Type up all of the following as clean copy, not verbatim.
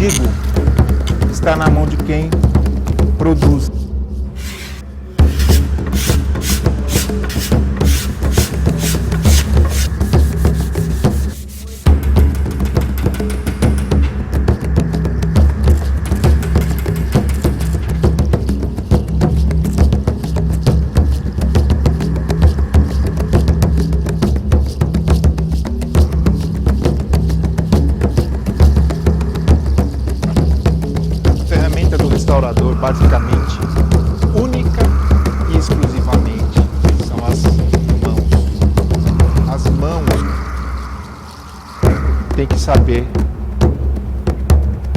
castigo está na mão de quem produz. Restaurador, basicamente, única e exclusivamente, são as mãos. As mãos têm que saber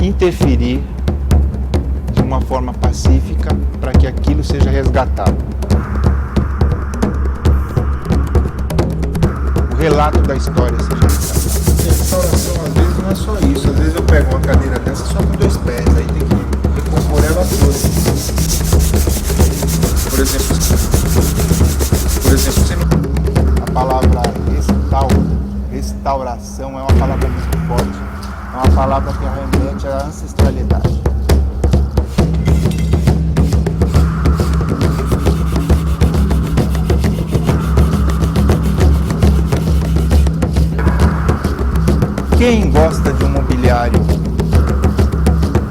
interferir de uma forma pacífica para que aquilo seja resgatado. O relato da história seja resgatado. Restauração, às vezes, não é só isso. Às vezes eu pego uma cadeira dessa só com 2 pés, aí tem que recompor ela toda. Por exemplo, você não... A palavra restauração é uma palavra muito forte. É uma palavra que remete à ancestralidade. Quem gosta de um mobiliário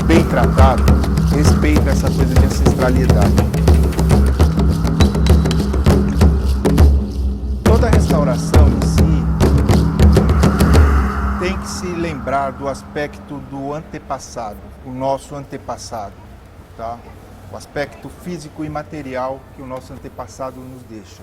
bem tratado, respeita essa coisa de ancestralidade. Toda restauração em si tem que se lembrar do aspecto do antepassado, o nosso antepassado, tá? O aspecto físico e material que o nosso antepassado nos deixa.